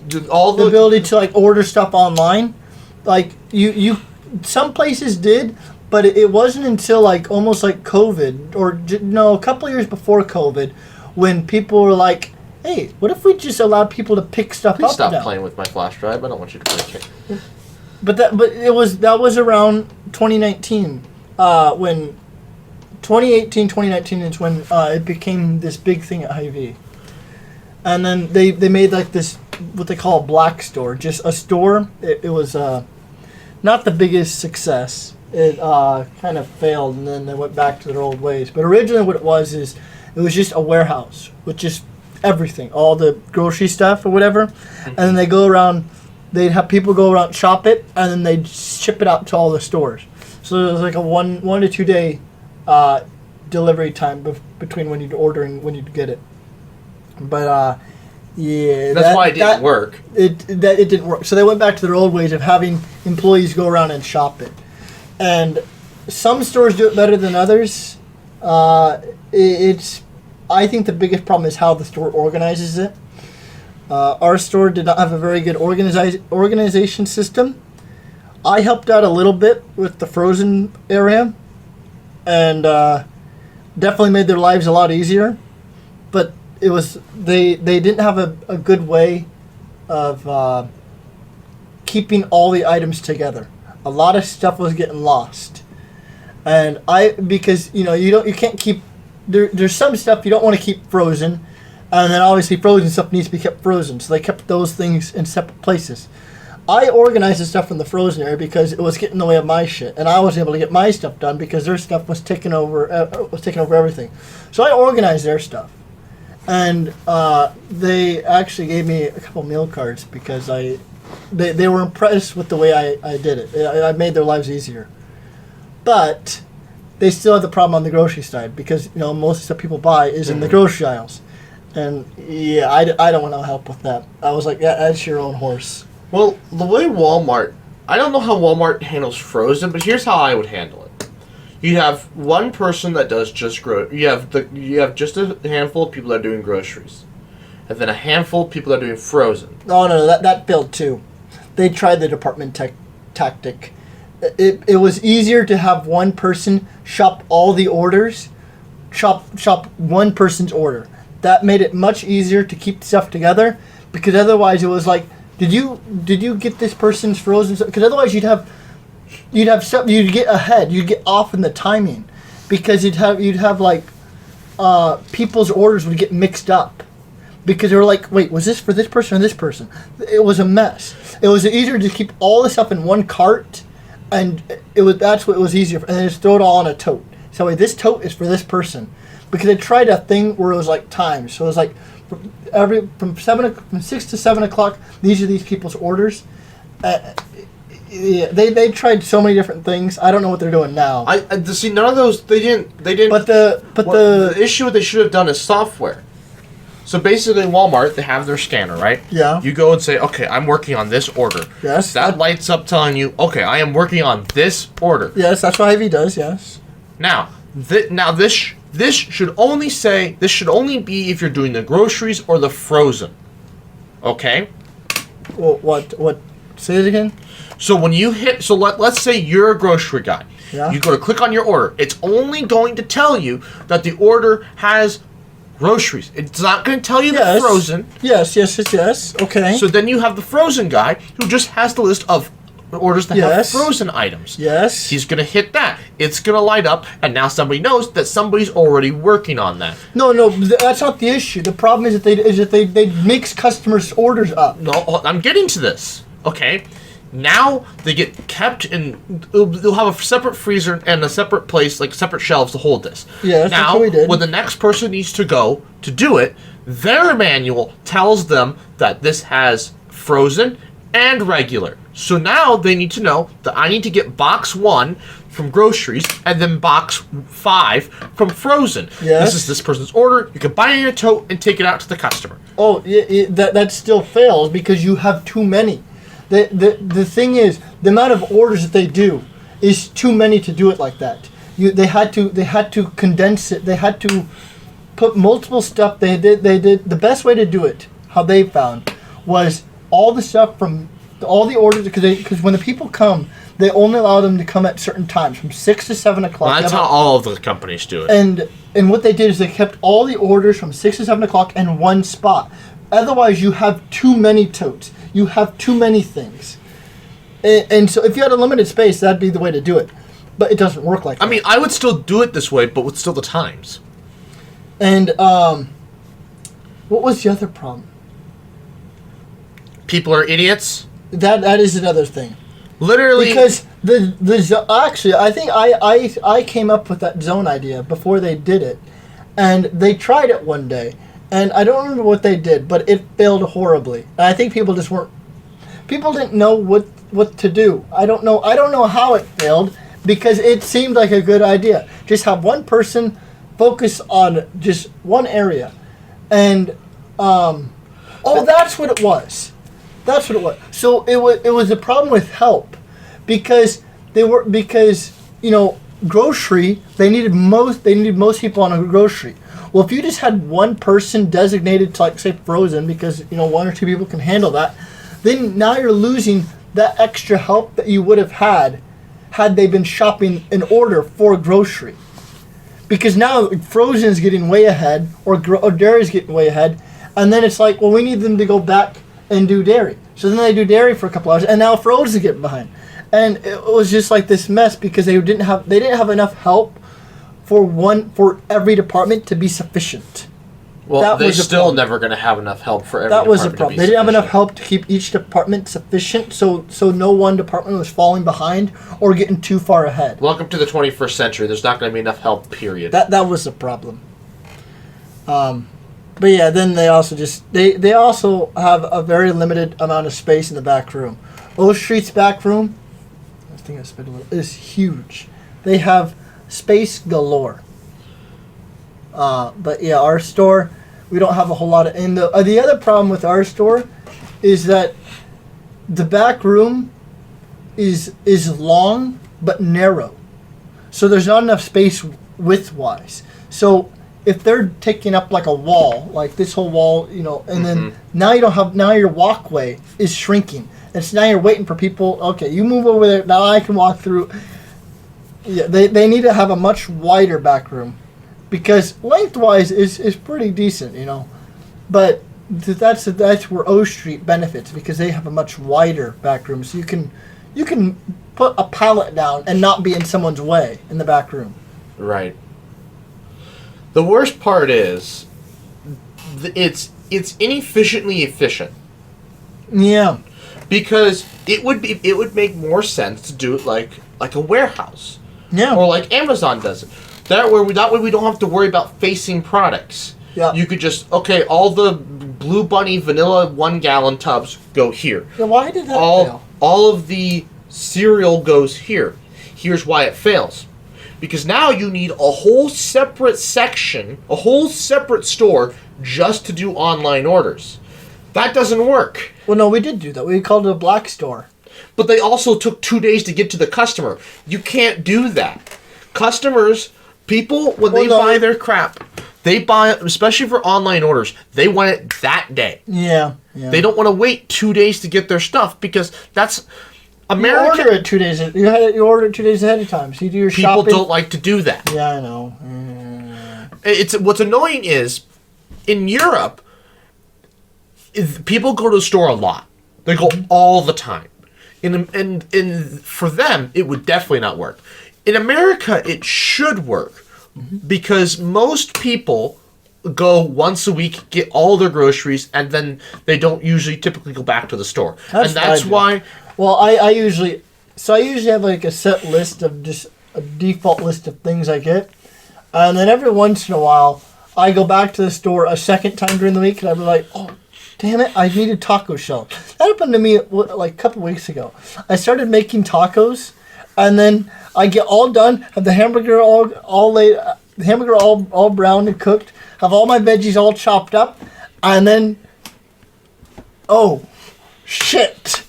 the ability to like order stuff online. Like you some places did, but it wasn't until like almost like COVID or no, a couple of years before COVID when people were like, hey, what if we just allowed people to pick stuff Please up? stop playing with my flash drive. I don't want you to break it. But that was around 2019 when 2018 2019 is when it became this big thing at Hy-Vee. And then they made like this what they call a black store, just a store. It was not the biggest success. It kind of failed, and then they went back to their old ways. But originally what it was just a warehouse with just everything, all the grocery stuff or whatever. And then they go around, they'd have people go around, shop it, and then they'd ship it out to all the stores. So it was like a 1 to 2 day delivery time between when you'd order and when you'd get it. But yeah, that's why it didn't work. It didn't work. So they went back to their old ways of having employees go around and shop it. And some stores do it better than others. I think the biggest problem is how the store organizes it. Our store did not have a very good organization system. I helped out a little bit with the frozen area, and definitely made their lives a lot easier. But it was they didn't have a good way of keeping all the items together. A lot of stuff was getting lost, and because you can't keep. There's some stuff you don't want to keep frozen, and then obviously frozen stuff needs to be kept frozen. So they kept those things in separate places. I organized the stuff in the frozen area because it was getting in the way of my shit, and I was able to get my stuff done because their stuff was taking over everything. So I organized their stuff, and they actually gave me a couple meal cards because they were impressed with the way I did it. I made their lives easier, but they still have the problem on the grocery side because most of the stuff people buy is in the grocery aisles, and yeah, I don't want to help with that. I was like, yeah, that's your own horse. Well, the way Walmart, I don't know how Walmart handles frozen, but here's how I would handle it. You have one person that does just you have just a handful of people that are doing groceries, and then a handful of people that are doing frozen. Oh no, that failed too. They tried the department tactic. It was easier to have one person shop all the orders, shop one person's order. That made it much easier to keep stuff together, because otherwise it was like, did you get this person's frozen? Because otherwise you'd have stuff, you'd get ahead, you'd get off in the timing, because you'd have like people's orders would get mixed up. Because they were like, wait, was this for this person or this person? It was a mess. It was easier to keep all the stuff in one cart, and that's what it was easier for, and then just throw it all on a tote. So wait, this tote is for this person, because they tried a thing where it was like times. So it was like from 6 to 7 o'clock. These are these people's orders. Yeah, they tried so many different things. I don't know what they're doing now. I see none of those. They didn't. But the issue they should have done is software. So basically, Walmart, they have their scanner, right? Yeah. You go and say, okay, I'm working on this order. Yes. That lights up telling you, okay, I am working on this order. Yes, that's what Hy-Vee does. Yes. Now, this should only be if you're doing the groceries or the frozen. Okay. Well, what? Say it again. So when you let's say you're a grocery guy. Yeah. You go to click on your order. It's only going to tell you that the order has groceries. It's not going to tell you the frozen. Yes. Okay. So then you have the frozen guy who just has the list of orders that have frozen items. Yes. He's going to hit that. It's going to light up, and now somebody knows that somebody's already working on that. No, that's not the issue. The problem is that they mix customers' orders up. No, I'm getting to this. Okay. Now they get kept in. They'll have a separate freezer and a separate place, like separate shelves to hold this. Yes, now, that's what we did. When the next person needs to go to do it, their manual tells them that this has frozen and regular. So now they need to know that I need to get box 1 from groceries and then box 5 from frozen. Yes. This is this person's order. You can buy it in a tote and take it out to the customer. Oh, that still fails because you have too many. The thing is, the amount of orders that they do is too many to do it like that. They had to condense it. They had to put multiple stuff. They did the best way to do it. How they found was all the stuff from all the orders, because when the people come, they only allow them to come at certain times, from 6 to 7 o'clock. Well, that's how all of the companies do it. And what they did is they kept all the orders from 6 to 7 o'clock in one spot. Otherwise, you have too many totes. You have too many things. And so if you had a limited space, that'd be the way to do it. But it doesn't work like that. I mean, I would still do it this way, but with still the times. And what was the other problem? People are idiots. That is another thing. Literally, because actually, I think I came up with that zone idea before they did it, and they tried it one day, and I don't remember what they did, but it failed horribly. And I think people didn't know what to do. I don't know how it failed, because it seemed like a good idea. Just have one person focus on just one area, and that's what it was. That's what it was. So it was a problem with help, because grocery, they needed most people on a grocery. Well, if you just had one person designated to, like, say, frozen, because one or two people can handle that, then now you're losing that extra help that you would have had they been shopping in order for grocery. Because now frozen's getting way ahead, or dairy's getting way ahead, and then it's like, well, we need them to go back and do dairy. So then they do dairy for a couple hours, and now frozen's getting behind. And it was just like this mess, because they didn't have enough help for every department to be sufficient. Well, they're still never going to have enough help for every department. That was the problem. They didn't have enough help to keep each department sufficient, so no one department was falling behind or getting too far ahead. Welcome to the 21st century. There's not going to be enough help, period. That was the problem. But yeah, then they also they also have a very limited amount of space in the back room. O Street's back room, I think I spent a little, is huge. They have space galore. But yeah, our store, we don't have a whole lot of. And the other problem with our store is that the back room is long but narrow, so there's not enough space width-wise. So if they're taking up like a wall, like this whole wall, and then now your walkway is shrinking. And so now you're waiting for people. Okay, you move over there. Now I can walk through. Yeah, they need to have a much wider back room, because lengthwise is pretty decent, But that's where O Street benefits, because they have a much wider back room, so you can put a pallet down and not be in someone's way in the back room. Right. The worst part is, it's inefficiently efficient. Yeah. Because it would make more sense to do it like a warehouse. Yeah. Or like Amazon does it. That way we don't have to worry about facing products. Yeah. You could just, all the Blue Bunny vanilla 1 gallon tubs go here. Yeah, why did that fail? All of the cereal goes here. Here's why it fails. Because now you need a whole separate section, a whole separate store just to do online orders. That doesn't work. Well, no, we did do that. We called it a black store. But they also took 2 days to get to the customer. You can't do that. People, when they buy their crap, they buy it, especially for online orders, they want it that day. Yeah. They don't want to wait 2 days to get their stuff, because that's... You order it 2 days. You order it 2 days ahead of time. So you do your shopping. People don't like to do that. Yeah, I know. What's annoying is, in Europe, people go to the store a lot. They go all the time. And for them, it would definitely not work. In America, it should work, because most people go once a week, get all their groceries, and then they don't typically go back to the store. That's why... Well, I usually have like a set list of just a default list of things I get, and then every once in a while I go back to the store a second time during the week, and I'll be like, oh, damn it, I need a taco shell. That happened to me like a couple weeks ago. I started making tacos, and then I get all done, have the hamburger all laid, the hamburger all browned and cooked, have all my veggies all chopped up, and then, oh, shit.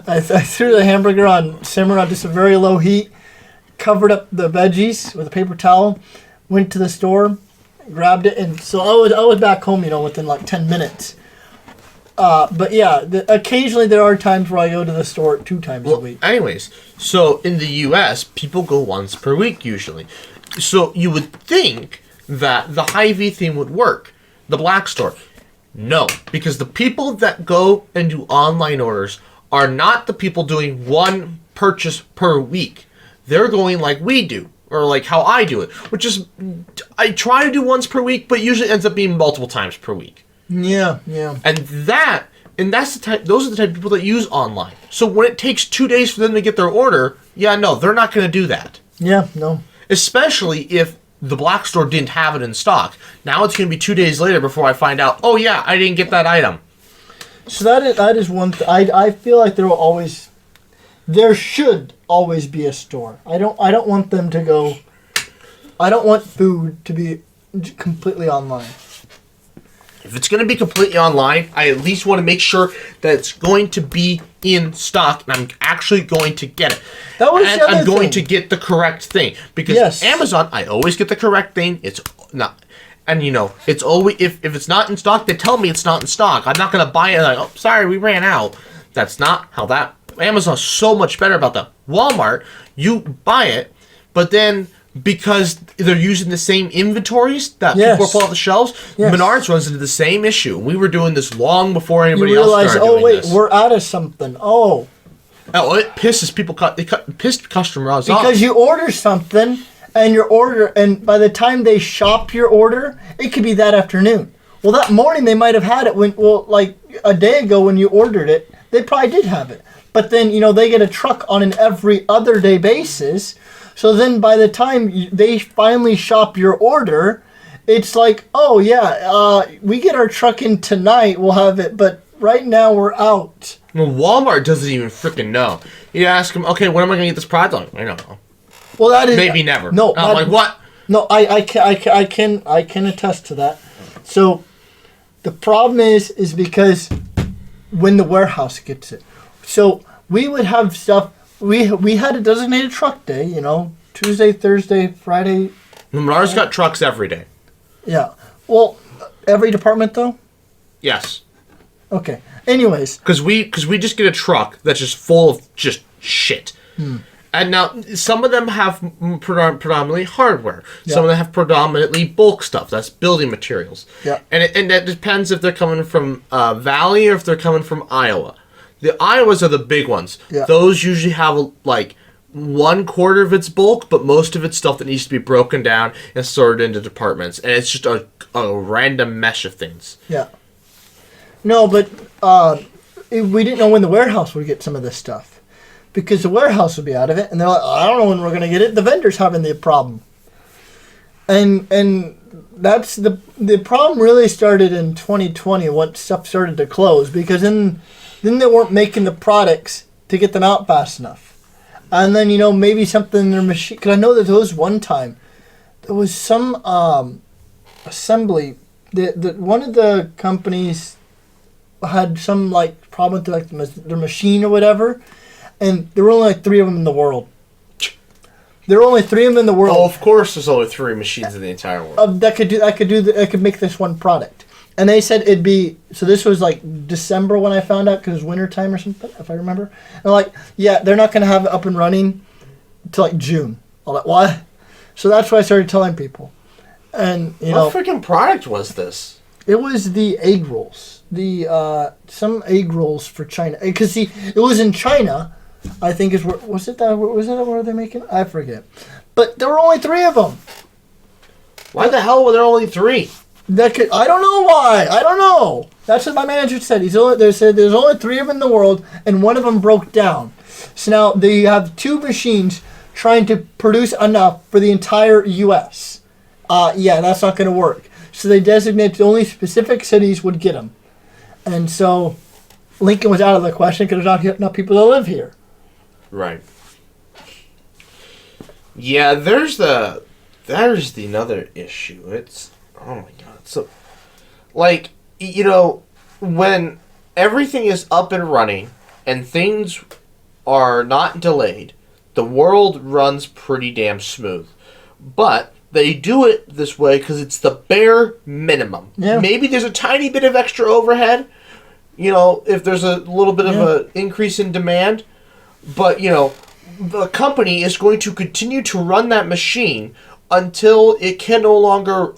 I threw the hamburger on simmer on just a very low heat, covered up the veggies with a paper towel, went to the store, grabbed it, and so I was back home, within like 10 minutes. But yeah, occasionally there are times where I go to the store 2 times a week. Anyways, so in the U.S., people go once per week usually. So you would think that the Hy-Vee theme would work. The black store. No, because the people that go and do online orders are not the people doing one purchase per week. They're going like we do, or like how I do it, which is I try to do once per week, but usually ends up being multiple times per week. Yeah. And that's the type. Those are the type of people that use online. So when it takes 2 days for them to get their order, yeah, no, they're not going to do that. Yeah, no. Especially if the black store didn't have it in stock. Now it's going to be 2 days later before I find out, oh yeah, I didn't get that item. So that is one thing. I feel like there should always be a store. I don't want them to go. I don't want food to be completely online. If it's going to be completely online, I at least want to make sure that it's going to be in stock and I'm actually going to get it. That was and the other I'm going thing. to get the correct thing. Because Yes. Amazon, I always get the correct thing. It's not. And it's always, if it's not in stock, they tell me it's not in stock. I'm not going to buy it like, oh, sorry, we ran out. That's not how that, Amazon's so much better about that. Walmart, you buy it, but then because they're using the same inventories that Yes. people are pulling off the shelves, Yes. Menards runs into the same issue. We were doing this long before You anybody else realize, started doing this. we're out of something. Oh, It pisses people. It pissed customers off. because you order something and by the time they shop your order, it could be that afternoon. Well, that morning they might have had it like a day ago when you ordered it, they probably did have it. But then, they get a truck on an every other day basis. So then by the time they finally shop your order, it's like, oh yeah, we get our truck in tonight, we'll have it, but right now we're out. Well, Walmart doesn't even freaking know. You ask them, okay, when am I going to get this product? I don't know. Well, that is Maybe never. No, I'm like, what? No, I can attest to that. So the problem is because when the warehouse gets it. So we would have stuff. We had a designated truck day. Tuesday, Thursday, Friday. Menards got trucks every day. Yeah. Well, every department though. Yes. Okay. Anyways. Because we just get a truck that's just full of just shit. And now, some of them have predominantly hardware. Yeah. Some of them have predominantly bulk stuff. That's building materials. Yeah. And that depends if they're coming from Valley or if they're coming from Iowa. The Iowas are the big ones. Yeah. Those usually have, like, 1/4 of its bulk, but most of it's stuff that needs to be broken down and sorted into departments. And it's just a random mesh of things. Yeah. No, but we didn't know when the warehouse would get some of this stuff. Because the warehouse would be out of it, and they're like, I don't know when we're going to get it. The vendor's having the problem. And that's the problem really started in 2020 when stuff started to close, because then they weren't making the products to get them out fast enough. And then, maybe something in their machine, because I know that there was one time, there was some assembly, that one of the companies had some problem with their machine or whatever, and there were only 3 of them in the world. There were only 3 of them in the world. Oh, of course, there's only 3 machines in the entire world. That could make this one product. And they said it'd be, so this was December when I found out, because it was winter time or something, if I remember. And yeah, they're not going to have it up and running until June. I'm like, what? So that's why I started telling people. And, What freaking product was this? it was the egg rolls. Some egg rolls for China. Because, see, it was in China, I think was it where they're making? I forget. But there were only 3 of them. Why the hell were there only 3? I don't know why. I don't know. That's what my manager said. They said there's only 3 of them in the world, and one of them broke down. So now they have 2 machines trying to produce enough for the entire U.S. Yeah, that's not going to work. So they designated only specific cities would get them. And so Lincoln was out of the question because there's not enough people that live here. Right. Yeah, there's the another issue. It's, oh my god. So, when everything is up and running and things are not delayed, the world runs pretty damn smooth. But they do it this way because it's the bare minimum. Yeah. Maybe there's a tiny bit of extra overhead, if there's a little bit of an increase in demand, but, the company is going to continue to run that machine until it can no longer,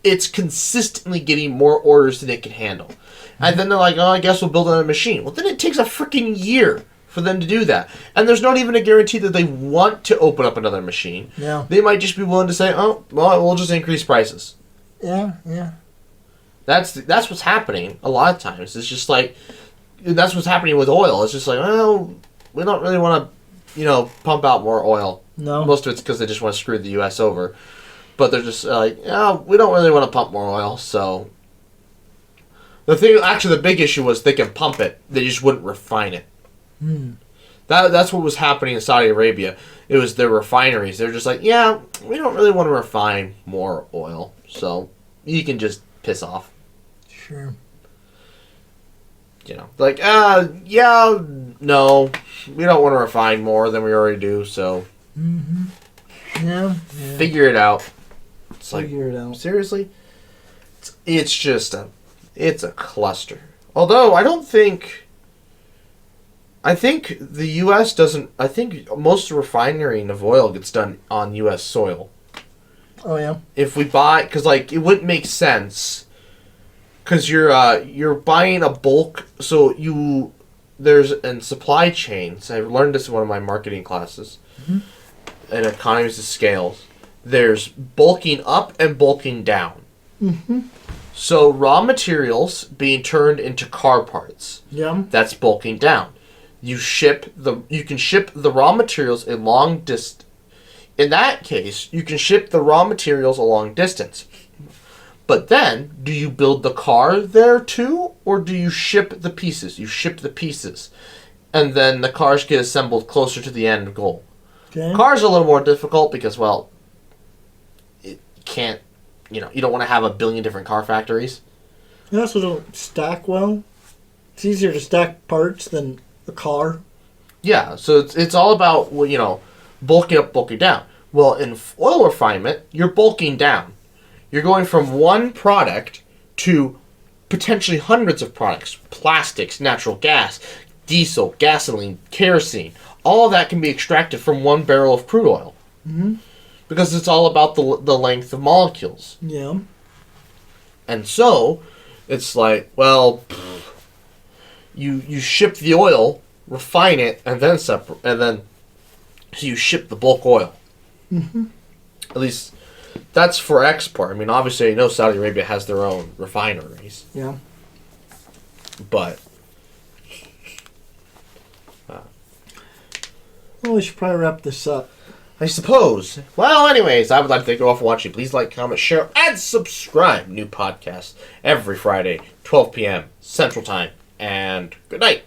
it's consistently getting more orders than it can handle. And then they're like, I guess we'll build another machine. Well, then it takes a freaking year for them to do that. And there's not even a guarantee that they want to open up another machine. Yeah. They might just be willing to say, we'll just increase prices. Yeah. That's what's happening a lot of times. It's just like, that's what's happening with oil. It's just like, we don't really want to, pump out more oil. No. Most of it's because they just want to screw the U.S. over. But they're just like, we don't really want to pump more oil, so... The big issue was they can pump it. They just wouldn't refine it. That's what was happening in Saudi Arabia. It was their refineries. They're just like, we don't really want to refine more oil, so you can just piss off. Sure. Like, no, we don't want to refine more than we already do, so... Yeah. Figure it out. It's Figure it out. Seriously? It's just it's a cluster. Although, I think the U.S. doesn't... I think most refining of oil gets done on U.S. soil. Oh, yeah? If we buy... Because, it wouldn't make sense. Because you're buying a bulk... So, there's... In supply chains... I learned this in one of my marketing classes. In economies of scale. There's bulking up and bulking down. So, raw materials being turned into car parts. Yeah. That's bulking down. You can ship the raw materials a long distance. In that case, you can ship the raw materials a long distance. But then, do you build the car there too? Or do you ship the pieces? You ship the pieces. And then the cars get assembled closer to the end goal. Okay. Cars are a little more difficult because, it can't... you don't want to have a billion different car factories. They also don't stack well. It's easier to stack parts than a car. Yeah, so it's all about, bulking up, bulking down. Well, in oil refinement, you're bulking down. You're going from one product to potentially hundreds of products. Plastics, natural gas, diesel, gasoline, kerosene. All of that can be extracted from one barrel of crude oil. Because it's all about the length of molecules. Yeah. And so, it's like, you ship the oil, refine it, and then so you ship the bulk oil. At least, that's for export. I mean, obviously, Saudi Arabia has their own refineries. Yeah. But... well, we should probably wrap this up. I suppose. Well, anyways, I would like to thank you all for watching. Please like, comment, share, and subscribe. New podcasts every Friday, 12 p.m. Central Time. And good night.